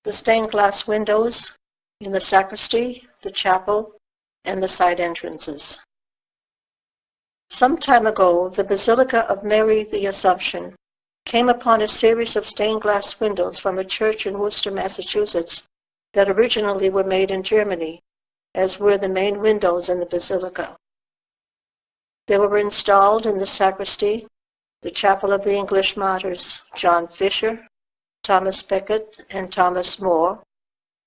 the stained glass windows in the sacristy, the chapel, and the side entrances. Some time ago, the Basilica of Mary the Assumption came upon a series of stained glass windows from a church in Worcester, Massachusetts, that originally were made in Germany, as were the main windows in the basilica. They were installed in the sacristy, the chapel of the English martyrs John Fisher, Thomas Becket, and Thomas More,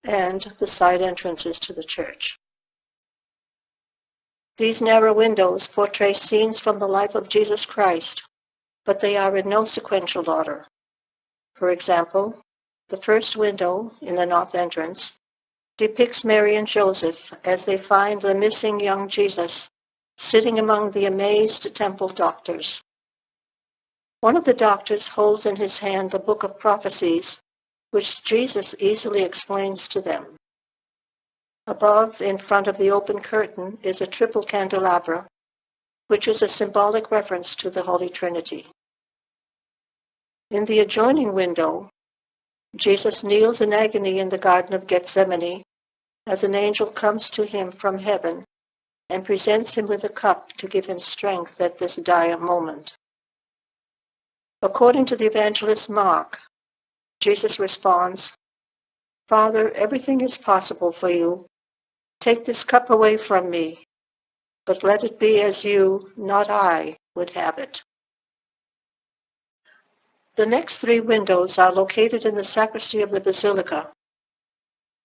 and the side entrances to the church. These narrow windows portray scenes from the life of Jesus Christ, but they are in no sequential order. For example, the first window in the north entrance depicts Mary and Joseph as they find the missing young Jesus sitting among the amazed temple doctors. One of the doctors holds in his hand the book of prophecies, which Jesus easily explains to them. Above, in front of the open curtain, is a triple candelabra, which is a symbolic reference to the Holy Trinity. In the adjoining window, Jesus kneels in agony in the Garden of Gethsemane as an angel comes to him from heaven and presents him with a cup to give him strength at this dire moment. According to the evangelist Mark, Jesus responds, "Father, everything is possible for you. Take this cup away from me, but let it be as you, not I, would have it." The next three windows are located in the sacristy of the basilica.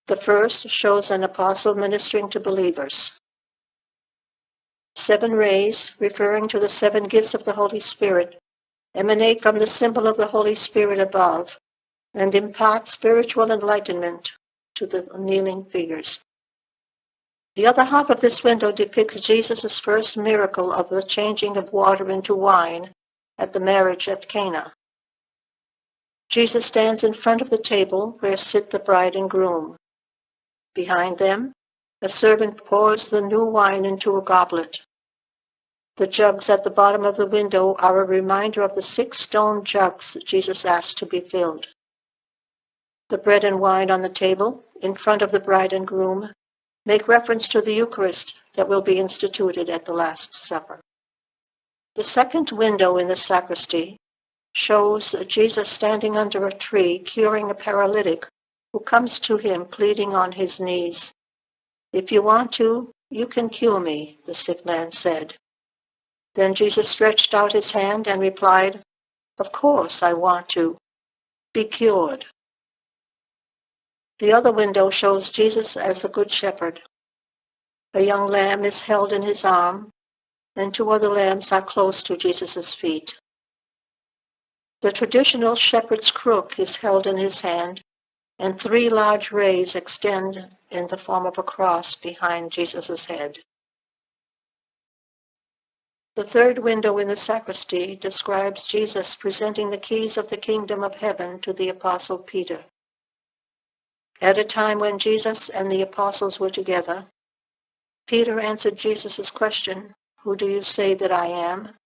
The first shows an apostle ministering to believers. 7 rays, referring to the 7 gifts of the Holy Spirit, emanate from the symbol of the Holy Spirit above and impart spiritual enlightenment to the kneeling figures. The other half of this window depicts Jesus' first miracle of the changing of water into wine at the marriage at Cana. Jesus stands in front of the table where sit the bride and groom. Behind them, a servant pours the new wine into a goblet. The jugs at the bottom of the window are a reminder of the 6 stone jugs Jesus asked to be filled. The bread and wine on the table, in front of the bride and groom, make reference to the Eucharist that will be instituted at the Last Supper. The second window in the sacristy shows Jesus standing under a tree curing a paralytic who comes to him pleading on his knees. "If you want to, you can cure me," the sick man said. Then Jesus stretched out his hand and replied, "Of course I want to. Be cured." The other window shows Jesus as the Good Shepherd. A young lamb is held in his arm, and 2 other lambs are close to Jesus' feet. The traditional shepherd's crook is held in his hand, and 3 large rays extend in the form of a cross behind Jesus' head. The third window in the sacristy describes Jesus presenting the keys of the kingdom of heaven to the apostle Peter. At a time when Jesus and the apostles were together, Peter answered Jesus' question, "Who do you say that I am?"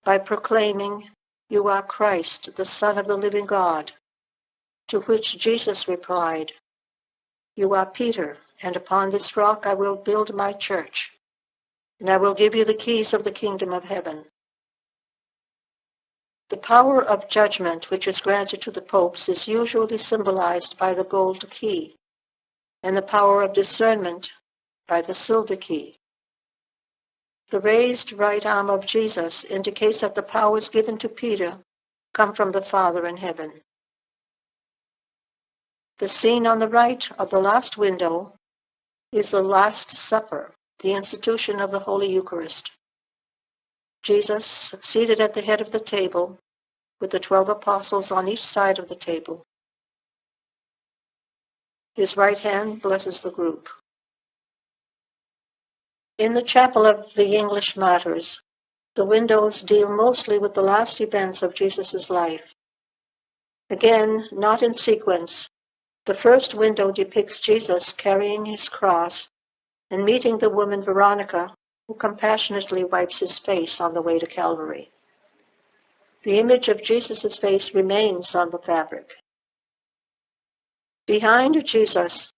by proclaiming, "You are Christ, the Son of the living God." To which Jesus replied, "You are Peter, and upon this rock I will build my church, and I will give you the keys of the kingdom of heaven." The power of judgment which is granted to the popes is usually symbolized by the gold key, and the power of discernment by the silver key. The raised right arm of Jesus indicates that the powers given to Peter come from the Father in heaven. The scene on the right of the last window is the Last Supper, the institution of the Holy Eucharist. Jesus, seated at the head of the table, with the 12 apostles on each side of the table. His right hand blesses the group. In the chapel of the English martyrs, the windows deal mostly with the last events of Jesus' life. Again, not in sequence, the first window depicts Jesus carrying his cross and meeting the woman Veronica, who compassionately wipes his face on the way to Calvary. The image of Jesus' face remains on the fabric. Behind Jesus,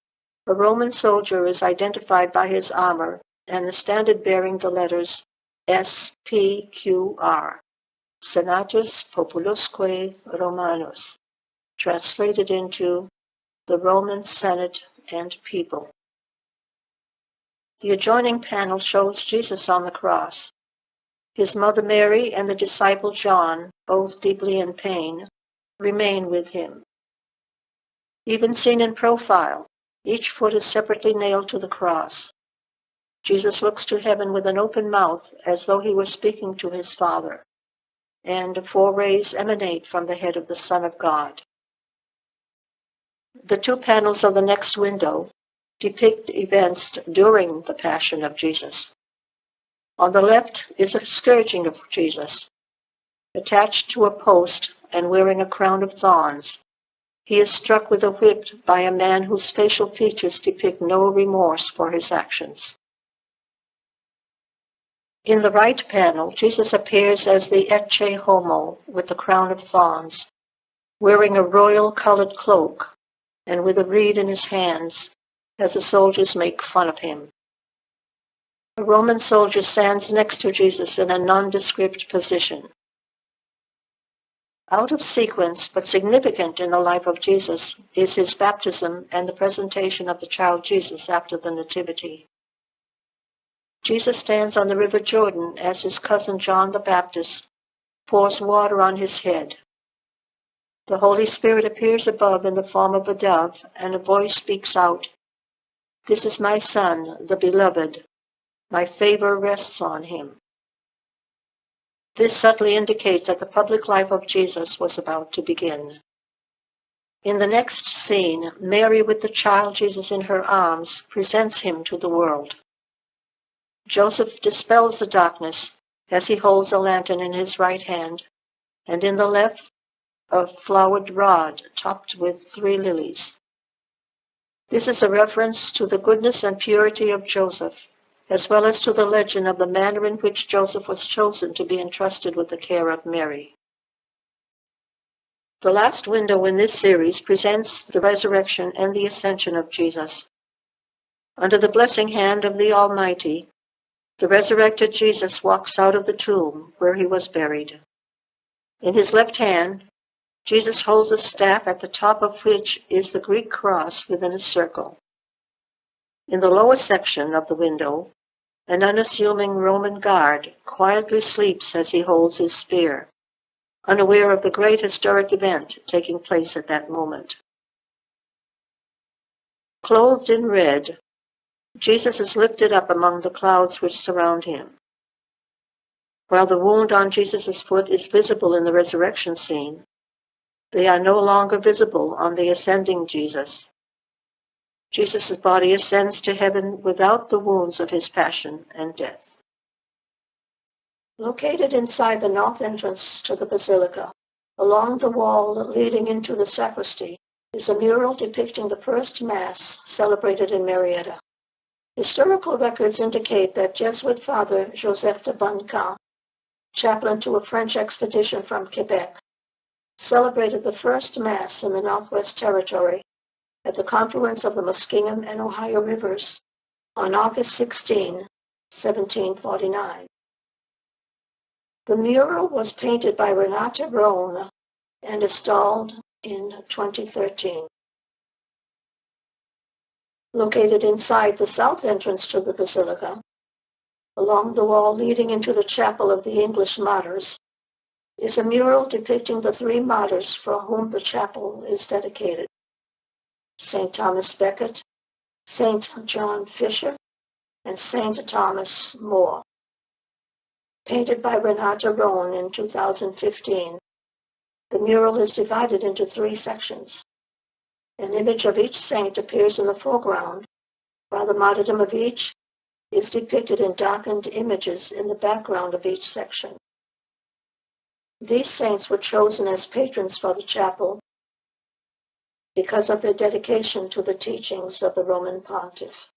a Roman soldier is identified by his armor and the standard bearing the letters SPQR, Senatus Populusque Romanus, translated into the Roman Senate and People. The adjoining panel shows Jesus on the cross. His mother Mary and the disciple John, both deeply in pain, remain with him. Even seen in profile, each foot is separately nailed to the cross. Jesus looks to heaven with an open mouth as though he were speaking to his Father, and 4 rays emanate from the head of the Son of God. The 2 panels of the next window depict events during the Passion of Jesus. On the left is a scourging of Jesus. Attached to a post and wearing a crown of thorns, he is struck with a whip by a man whose facial features depict no remorse for his actions. In the right panel, Jesus appears as the Ecce Homo with the crown of thorns, wearing a royal-colored cloak and with a reed in his hands, as the soldiers make fun of him. A Roman soldier stands next to Jesus in a nondescript position. Out of sequence, but significant in the life of Jesus, is his baptism and the presentation of the child Jesus after the Nativity. Jesus stands on the river Jordan as his cousin John the Baptist pours water on his head. The Holy Spirit appears above in the form of a dove, and a voice speaks out, "This is my Son, the Beloved. My favor rests on him." This subtly indicates that the public life of Jesus was about to begin. In the next scene, Mary, with the child Jesus in her arms, presents him to the world. Joseph dispels the darkness as he holds a lantern in his right hand, and in the left a flowered rod topped with 3 lilies. This is a reference to the goodness and purity of Joseph, as well as to the legend of the manner in which Joseph was chosen to be entrusted with the care of Mary. The last window in this series presents the resurrection and the ascension of Jesus. Under the blessing hand of the Almighty, the resurrected Jesus walks out of the tomb where he was buried. In his left hand, Jesus holds a staff at the top of which is the Greek cross within a circle. In the lower section of the window, an unassuming Roman guard quietly sleeps as he holds his spear, unaware of the great historic event taking place at that moment. Clothed in red, Jesus is lifted up among the clouds which surround him. While the wound on Jesus' foot is visible in the resurrection scene, they are no longer visible on the ascending Jesus. Jesus' body ascends to heaven without the wounds of his passion and death. Located inside the north entrance to the Basilica, along the wall leading into the sacristy, is a mural depicting the first Mass celebrated in Marietta. Historical records indicate that Jesuit Father Joseph de Boncan, chaplain to a French expedition from Quebec, celebrated the first Mass in the Northwest Territory at the confluence of the Muskingum and Ohio rivers on August 16, 1749. The mural was painted by Renata Rohn and installed in 2013. Located inside the south entrance to the Basilica, along the wall leading into the chapel of the English martyrs, is a mural depicting the 3 martyrs for whom the chapel is dedicated: St. Thomas Becket, St. John Fisher, and St. Thomas More. Painted by Renata Rohn in 2015, the mural is divided into 3 sections. An image of each saint appears in the foreground, while the martyrdom of each is depicted in darkened images in the background of each section. These saints were chosen as patrons for the chapel because of their dedication to the teachings of the Roman Pontiff.